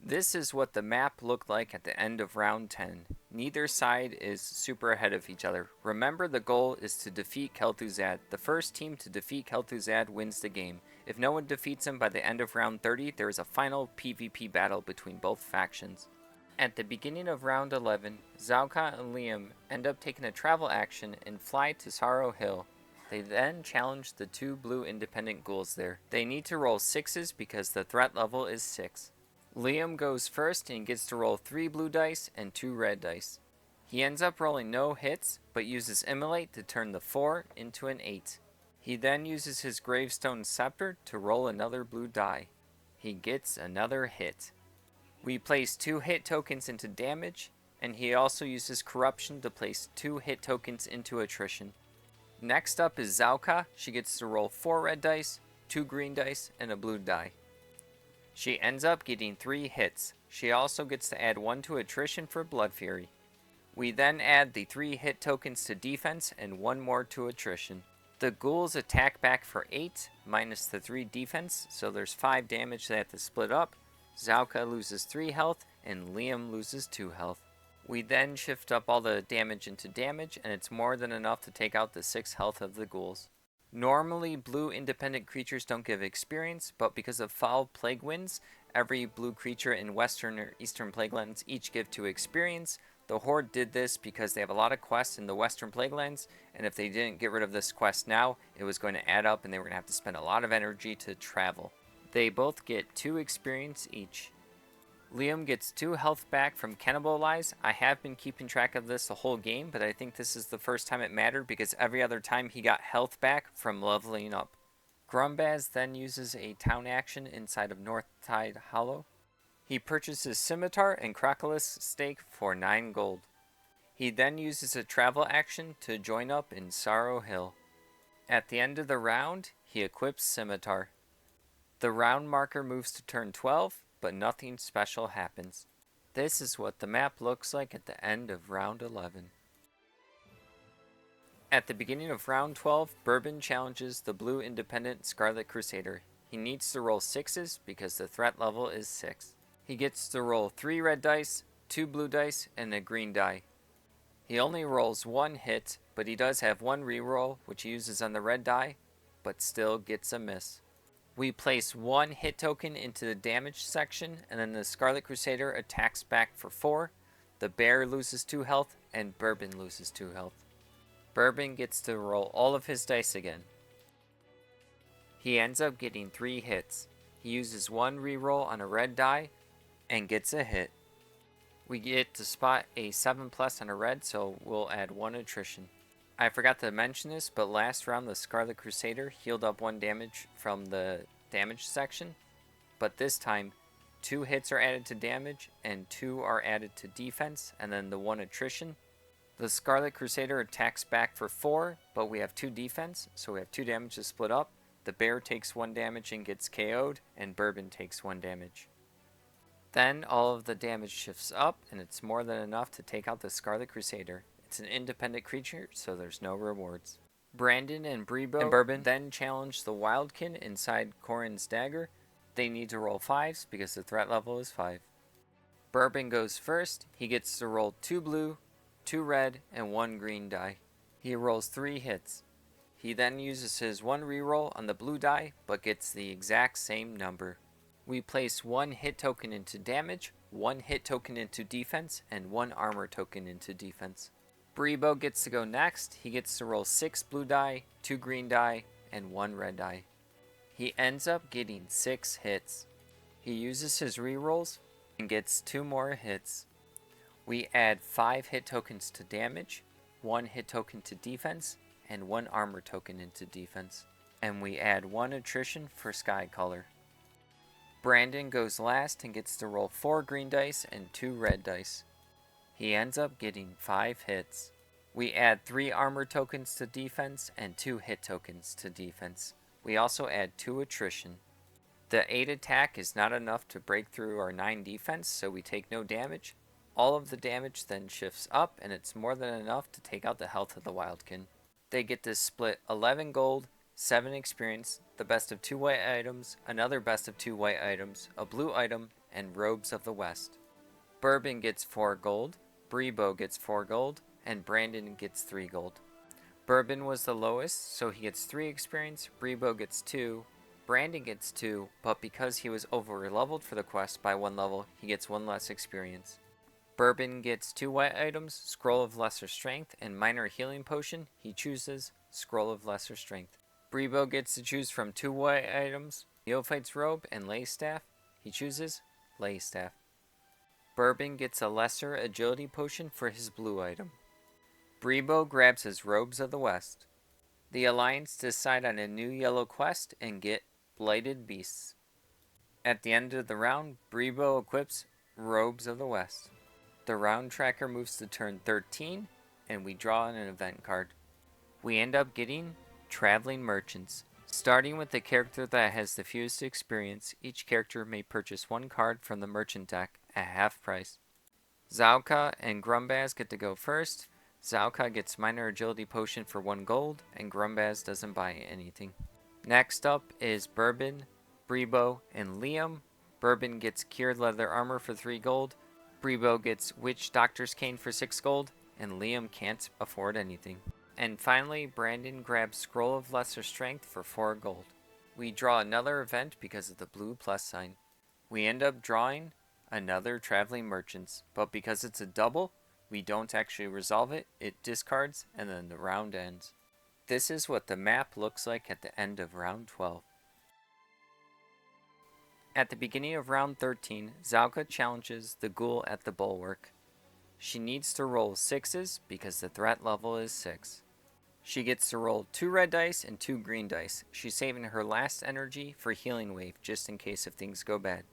This is what the map looked like at the end of round 10. Neither side is super ahead of each other. Remember, the goal is to defeat Kel'Thuzad. The first team to defeat Kel'Thuzad wins the game. If no one defeats him by the end of round 30, there is a final PvP battle between both factions. At the beginning of round 11, Zauka and Liam end up taking a travel action and fly to Sorrow Hill. They then challenge the two blue independent ghouls there. They need to roll 6s because the threat level is 6. Liam goes first and gets to roll 3 blue dice and 2 red dice. He ends up rolling no hits, but uses Immolate to turn the 4 into an 8. He then uses his Gravestone Scepter to roll another blue die. He gets another hit. We place 2 hit tokens into damage, and he also uses Corruption to place 2 hit tokens into attrition. Next up is Zauka. She gets to roll 4 red dice, 2 green dice, and a blue die. She ends up getting 3 hits. She also gets to add 1 to attrition for Blood Fury. We then add the 3 hit tokens to defense and 1 more to attrition. The ghouls attack back for 8, minus the 3 defense, so there's 5 damage they have to split up. Zauka loses 3 health, and Liam loses 2 health. We then shift up all the damage into damage, and it's more than enough to take out the 6 health of the ghouls. Normally, blue independent creatures don't give experience, but because of Foul Plague Winds, every blue creature in Western or Eastern Plaguelands each give 2 experience. The Horde did this because they have a lot of quests in the Western Plaguelands, and if they didn't get rid of this quest now, it was going to add up and they were going to have to spend a lot of energy to travel. They both get 2 experience each. Liam gets 2 health back from Cannibalize. I have been keeping track of this the whole game, but I think this is the first time it mattered because every other time he got health back from leveling up. Grumbaz then uses a town action inside of Northtide Hollow. He purchases Scimitar and Crocolis Stake for 9 gold. He then uses a travel action to join up in Sorrow Hill. At the end of the round, he equips Scimitar. The round marker moves to turn 12, but nothing special happens. This is what the map looks like at the end of round 11. At the beginning of round 12, Bourbon challenges the blue independent Scarlet Crusader. He needs to roll 6s because the threat level is 6. He gets to roll 3 red dice, 2 blue dice, and a green die. He only rolls 1 hit, but he does have 1 reroll, which he uses on the red die, but still gets a miss. We place 1 hit token into the damage section, and then the Scarlet Crusader attacks back for 4. The bear loses 2 health, and Bourbon loses 2 health. Bourbon gets to roll all of his dice again. He ends up getting 3 hits. He uses 1 reroll on a red die, and gets a hit. We get to spot a 7+ on a red, so we'll add 1 attrition. I forgot to mention this, but last round the Scarlet Crusader healed up 1 damage from the damage section, but this time 2 hits are added to damage and 2 are added to defense, and then the 1 attrition. The Scarlet Crusader attacks back for 4, but we have 2 defense, so we have 2 damage to split up. The bear takes 1 damage and gets KO'd, and Bourbon takes 1 damage. Then all of the damage shifts up, and it's more than enough to take out the Scarlet Crusader. It's an independent creature, so there's no rewards. Brandon and Brebo and Bourbon then challenge the Wildkin inside Corin's Dagger. They need to roll 5s because the threat level is 5. Bourbon goes first. He gets to roll 2 blue, 2 red, and 1 green die. He rolls 3 hits. He then uses his 1 reroll on the blue die, but gets the exact same number. We place 1 hit token into damage, 1 hit token into defense, and 1 armor token into defense. Brebo gets to go next. He gets to roll 6 blue die, 2 green die, and 1 red die. He ends up getting 6 hits. He uses his rerolls and gets 2 more hits. We add 5 hit tokens to damage, 1 hit token to defense, and 1 armor token into defense. And we add 1 attrition for sky color. Brandon goes last and gets to roll 4 green dice and 2 red dice. He ends up getting 5 hits. We add 3 armor tokens to defense and 2 hit tokens to defense. We also add 2 attrition. The 8 attack is not enough to break through our 9 defense, so we take no damage. All of the damage then shifts up, and it's more than enough to take out the health of the Wildkin. They get to split 11 gold, 7 experience, the best of 2 white items, another best of 2 white items, a blue item, and Robes of the West. Bourbon gets 4 gold, Brebo gets 4 gold, and Brandon gets 3 gold. Bourbon was the lowest, so he gets 3 experience, Brebo gets 2, Brandon gets 2, but because he was over-leveled for the quest by 1 level, he gets 1 less experience. Bourbon gets 2 white items, Scroll of Lesser Strength, and Minor Healing Potion. He chooses Scroll of Lesser Strength. Brebo gets to choose from 2 white items, Neophyte's Robe and Lay Staff. He chooses Lay Staff. Bourbon gets a Lesser Agility Potion for his blue item. Brebo grabs his Robes of the West. The Alliance decide on a new yellow quest and get Blighted Beasts. At the end of the round, Brebo equips Robes of the West. The round tracker moves to turn 13, and we draw an event card. We end up getting Traveling Merchants. Starting with the character that has the fewest experience, each character may purchase 1 card from the merchant deck at half price. Zauka and Grumbaz get to go first. Zauka gets Minor Agility Potion for 1 gold, and Grumbaz doesn't buy anything. Next up is Bourbon, Brebo, and Liam. Bourbon gets Cured Leather Armor for 3 gold. Brebo gets Witch Doctor's Cane for 6 gold, and Liam can't afford anything. And finally, Brandon grabs Scroll of Lesser Strength for 4 gold. We draw another event because of the blue plus sign. We end up drawing another Traveling Merchants, but because it's a double, we don't actually resolve it, it discards, and then the round ends. This is what the map looks like at the end of round 12. At the beginning of round 13, Zauka challenges the Ghoul at the Bulwark. She needs to roll 6s because the threat level is 6. She gets to roll 2 red dice and 2 green dice. She's saving her last energy for Healing Wave just in case if things go bad.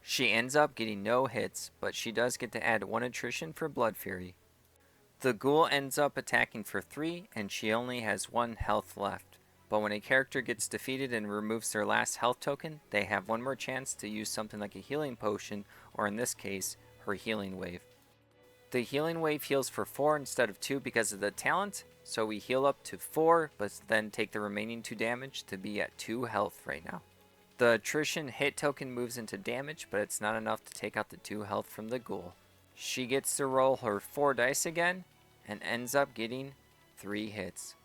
She ends up getting no hits, but she does get to add 1 attrition for Blood Fury. The Ghoul ends up attacking for 3 and she only has 1 health left. But when a character gets defeated and removes their last health token, they have 1 more chance to use something like a healing potion, or in this case, her Healing Wave. The Healing Wave heals for 4 instead of 2 because of the talent, so we heal up to 4, but then take the remaining 2 damage to be at 2 health right now. The attrition hit token moves into damage, but it's not enough to take out the 2 health from the Ghoul. She gets to roll her 4 dice again, and ends up getting 3 hits.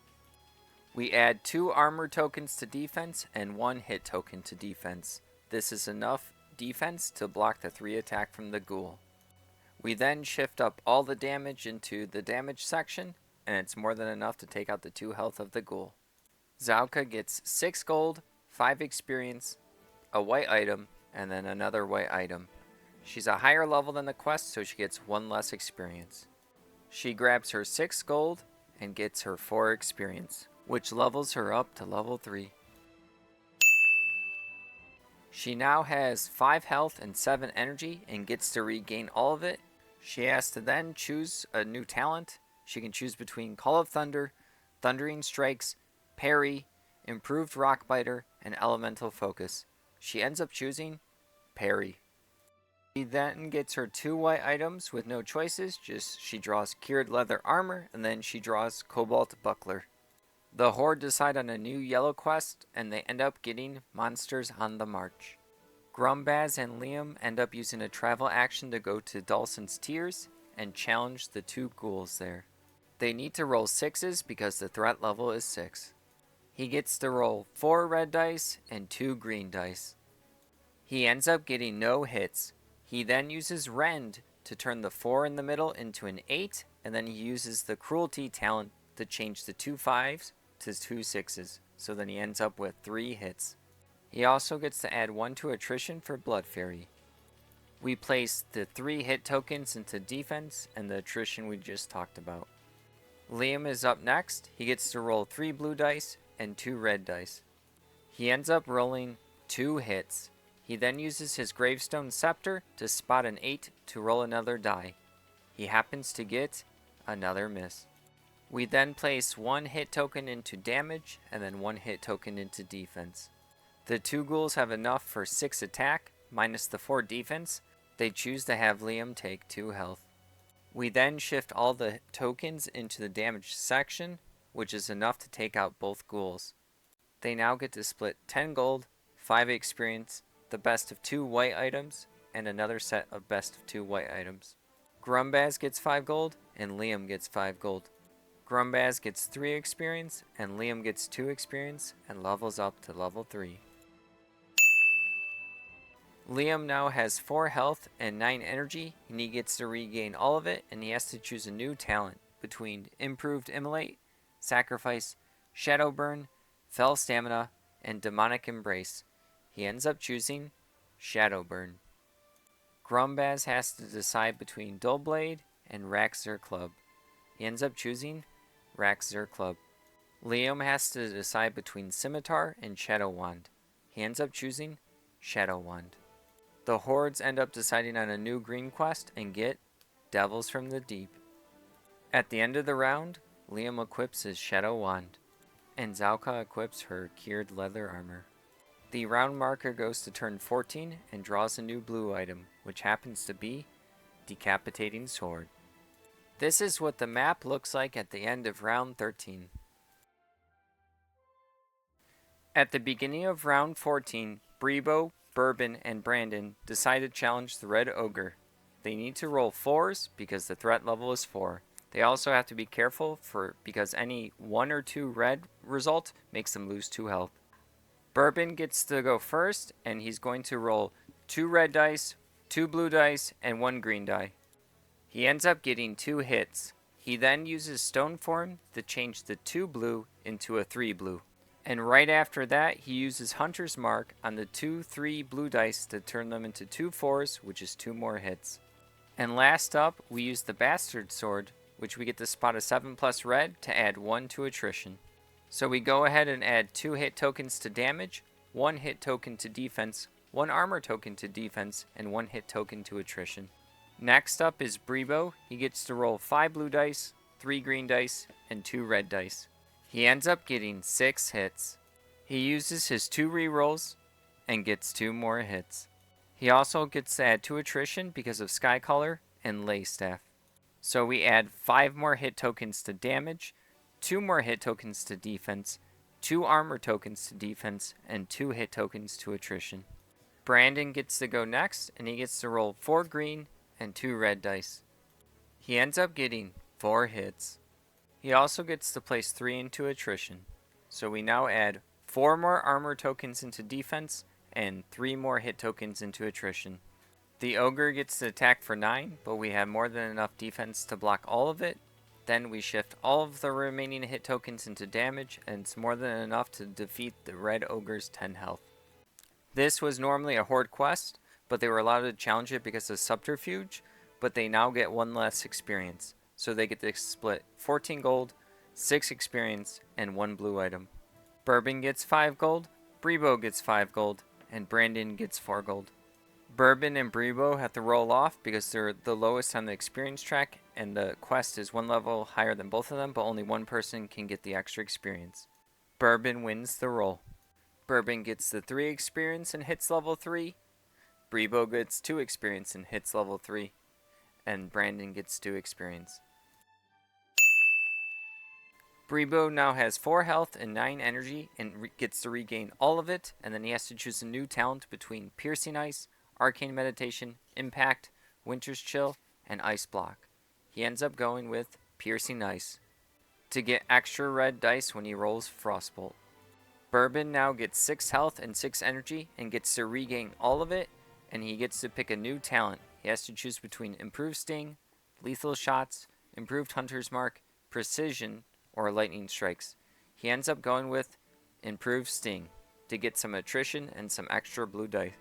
We add 2 armor tokens to defense and 1 hit token to defense. This is enough defense to block the 3 attack from the Ghoul. We then shift up all the damage into the damage section, and it's more than enough to take out the 2 health of the Ghoul. Zauka gets 6 gold, 5 experience, a white item, and then another white item. She's a higher level than the quest, so she gets 1 less experience. She grabs her 6 gold and gets her 4 experience, which levels her up to level 3. She now has 5 health and 7 energy and gets to regain all of it. She has to then choose a new talent. She can choose between Call of Thunder, Thundering Strikes, Parry, Improved Rock Biter, and Elemental Focus. She ends up choosing Parry. She then gets her 2 white items with no choices, just she draws Cured Leather Armor, and then she draws Cobalt Buckler. The Horde decide on a new yellow quest, and they end up getting Monsters on the March. Grumbaz and Liam end up using a travel action to go to Dawson's Tears and challenge the 2 ghouls there. They need to roll 6s because the threat level is 6. He gets to roll 4 red dice and 2 green dice. He ends up getting no hits. He then uses Rend to turn the 4 in the middle into an 8, and then he uses the Cruelty talent to change the 2 5s to 2 6s, so then he ends up with 3 hits. He also gets to add 1 to attrition for Blood Fury. We place the 3 hit tokens into defense and the attrition we just talked about. Liam is up next. He gets to roll 3 blue dice and 2 red dice. He ends up rolling 2 hits. He then uses his Gravestone Scepter to spot an 8 to roll another die. He happens to get another miss. We then place 1 hit token into damage and then 1 hit token into defense. The 2 ghouls have enough for 6 attack, minus the 4 defense. They choose to have Liam take 2 health. We then shift all the tokens into the damage section, which is enough to take out both ghouls. They now get to split 10 gold, 5 experience, the best of 2 white items, and another set of best of 2 white items. Grumbaz gets 5 gold, and Liam gets 5 gold. Grumbaz gets 3 experience, and Liam gets 2 experience, and levels up to level 3. Liam now has 4 health and 9 energy, and he gets to regain all of it, and he has to choose a new talent between Improved Immolate, Sacrifice, Shadow Burn, Fell Stamina, and Demonic Embrace. He ends up choosing Shadow Burn. Grumbaz has to decide between Dull Blade and Raxxur Club. He ends up choosing Raxxur Club. Liam has to decide between Scimitar and Shadow Wand. He ends up choosing Shadow Wand. The Hordes end up deciding on a new green quest and get Devils from the Deep. At the end of the round, Liam equips his Shadow Wand, and Zalka equips her Cured Leather Armor. The round marker goes to turn 14 and draws a new blue item, which happens to be Decapitating Sword. This is what the map looks like at the end of round 13. At the beginning of round 14, Brebo, Bourbon, and Brandon decide to challenge the Red Ogre. They need to roll 4s because the threat level is 4. They also have to be careful because any 1 or 2 red result makes them lose 2 health. Bourbon gets to go first, and he's going to roll 2 red dice, 2 blue dice, and 1 green die. He ends up getting 2 hits. He then uses Stone Form to change the 2 blue into a 3 blue. And right after that, he uses Hunter's Mark on the 2-3 blue dice to turn them into 2 4s, which is 2 more hits. And last up, we use the Bastard Sword, which we get to spot a 7+ red to add 1 to attrition. So we go ahead and add 2 hit tokens to damage, 1 hit token to defense, 1 armor token to defense, and 1 hit token to attrition. Next up is Brebo. He gets to roll 5 blue dice, 3 green dice, and 2 red dice. He ends up getting 6 hits. He uses his 2 rerolls and gets 2 more hits. He also gets to add 2 attrition because of Sky Color and Lay Staff. So we add 5 more hit tokens to damage, 2 more hit tokens to defense, 2 armor tokens to defense, and 2 hit tokens to attrition. Brandon gets to go next, and he gets to roll 4 green and 2 red dice. He ends up getting 4 hits. He also gets to place 3 into attrition. So we now add 4 more armor tokens into defense and 3 more hit tokens into attrition. The Ogre gets to attack for 9, but we have more than enough defense to block all of it. Then we shift all of the remaining hit tokens into damage, and it's more than enough to defeat the Red Ogre's 10 health. This was normally a Horde quest, but they were allowed to challenge it because of Subterfuge, but they now get 1 less experience. So they get to split 14 gold, 6 experience, and 1 blue item. Bourbon gets 5 gold, Brebo gets 5 gold, and Brandon gets 4 gold. Bourbon and Brebo have to roll off because they're the lowest on the experience track, and the quest is 1 level higher than both of them, but only 1 person can get the extra experience. Bourbon wins the roll. Bourbon gets the 3 experience and hits level 3. Brebo gets 2 experience and hits level 3. And Brandon gets 2 experience. Brebo now has 4 health and 9 energy and gets to regain all of it, and then he has to choose a new talent between Piercing Ice, Arcane Meditation, Impact, Winter's Chill, and Ice Block. He ends up going with Piercing Ice to get extra red dice when he rolls Frostbolt. Bourbon now gets 6 health and 6 energy and gets to regain all of it, and he gets to pick a new talent. He has to choose between Improved Sting, Lethal Shots, Improved Hunter's Mark, Precision, or Lightning Strikes. He ends up going with Improved Sting to get some attrition and some extra blue dice.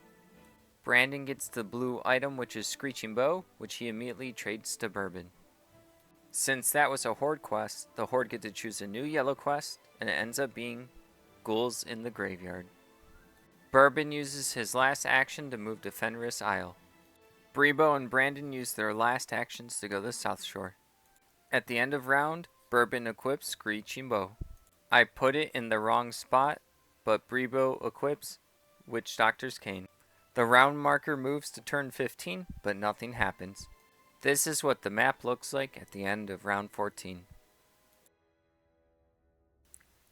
Brandon gets the blue item, which is Screeching Bow, which he immediately trades to Bourbon. Since that was a Horde quest, the Horde get to choose a new yellow quest, and it ends up being Ghouls in the Graveyard. Bourbon uses his last action to move to Fenris Isle. Brebo and Brandon use their last actions to go to the South Shore. At the end of round, Bourbon equips Screeching Bow. I put it in the wrong spot, but Brebo equips Witch Doctor's Cane. The round marker moves to turn 15, but nothing happens. This is what the map looks like at the end of round 14.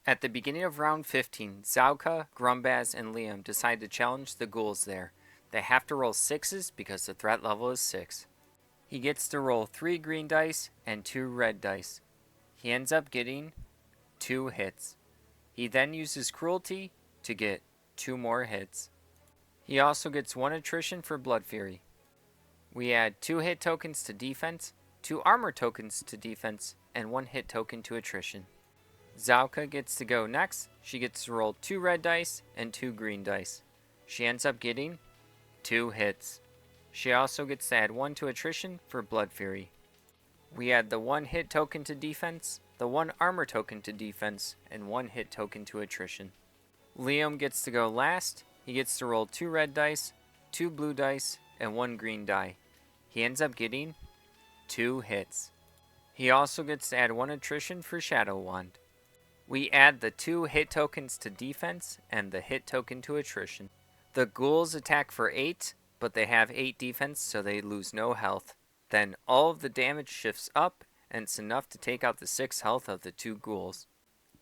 At the beginning of round 15, Zauka, Grumbaz, and Liam decide to challenge the ghouls there. They have to roll 6s because the threat level is 6. He gets to roll 3 green dice and 2 red dice. He ends up getting 2 hits. He then uses Cruelty to get 2 more hits. He also gets 1 attrition for Blood Fury. We add 2 hit tokens to defense, 2 armor tokens to defense, and 1 hit token to attrition. Zauka gets to go next. She gets to roll 2 red dice and 2 green dice. She ends up getting 2 hits. She also gets to add 1 to attrition for Blood Fury. We add the 1 hit token to defense, the 1 armor token to defense, and 1 hit token to attrition. Liam gets to go last. He gets to roll 2 red dice, 2 blue dice, and 1 green die. He ends up getting 2 hits. He also gets to add 1 attrition for Shadow Wand. We add the 2 hit tokens to defense and the hit token to attrition. The ghouls attack for 8, but they have 8 defense, so they lose no health. Then all of the damage shifts up, and it's enough to take out the 6 health of the 2 ghouls.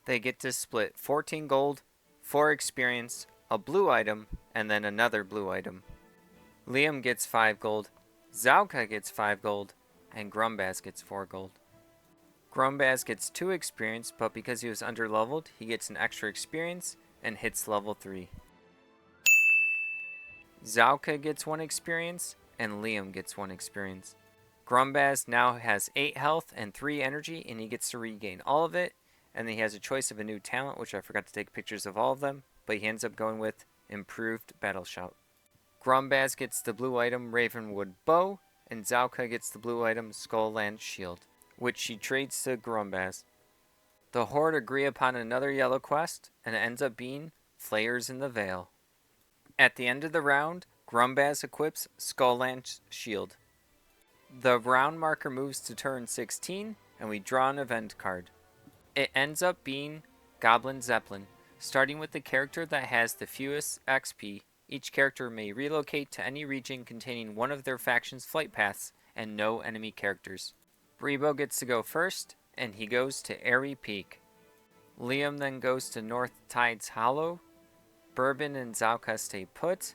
They get to split 14 gold, 4 experience, a blue item, and then another blue item. Liam gets 5 gold, Zauka gets 5 gold, and Grumbaz gets 4 gold. Grumbaz gets 2 experience, but because he was underleveled, he gets an extra experience and hits level 3. Zauka gets 1 experience, and Liam gets 1 experience. Grumbaz now has 8 health and 3 energy, and he gets to regain all of it, and then he has a choice of a new talent, which I forgot to take pictures of all of them, but he ends up going with Improved Battle Shout. Grumbaz gets the blue item Ravenwood Bow, and Zauka gets the blue item Skullland Shield, which she trades to Grumbaz. The Horde agree upon another yellow quest, and it ends up being Flayers in the Vale. At the end of the round, Grumbaz equips Skullland's Shield. The round marker moves to turn 16, and we draw an event card. It ends up being Goblin Zeppelin. Starting with the character that has the fewest XP, each character may relocate to any region containing one of their faction's flight paths and no enemy characters. Brebo gets to go first, and he goes to Airy Peak. Liam then goes to North Tides Hollow. Bourbon and Zauka stay put.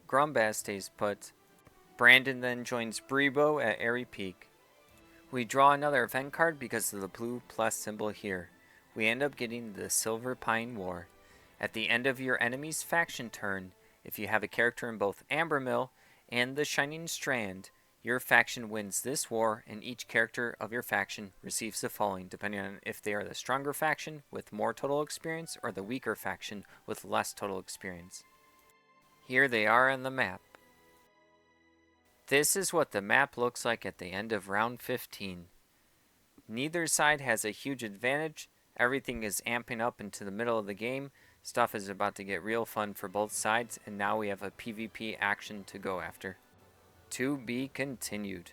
Grumbaz stays put. Brandon then joins Brebo at Airy Peak. We draw another event card because of the blue plus symbol here. We end up getting the Silver Pine War. At the end of your enemy's faction turn, if you have a character in both Ambermill and the Shining Strand, your faction wins this war, and each character of your faction receives the following, depending on if they are the stronger faction with more total experience or the weaker faction with less total experience. Here they are on the map. This is what the map looks like at the end of round 15. Neither side has a huge advantage. Everything is amping up into the middle of the game. Stuff is about to get real fun for both sides, and now we have a PvP action to go after. To be continued.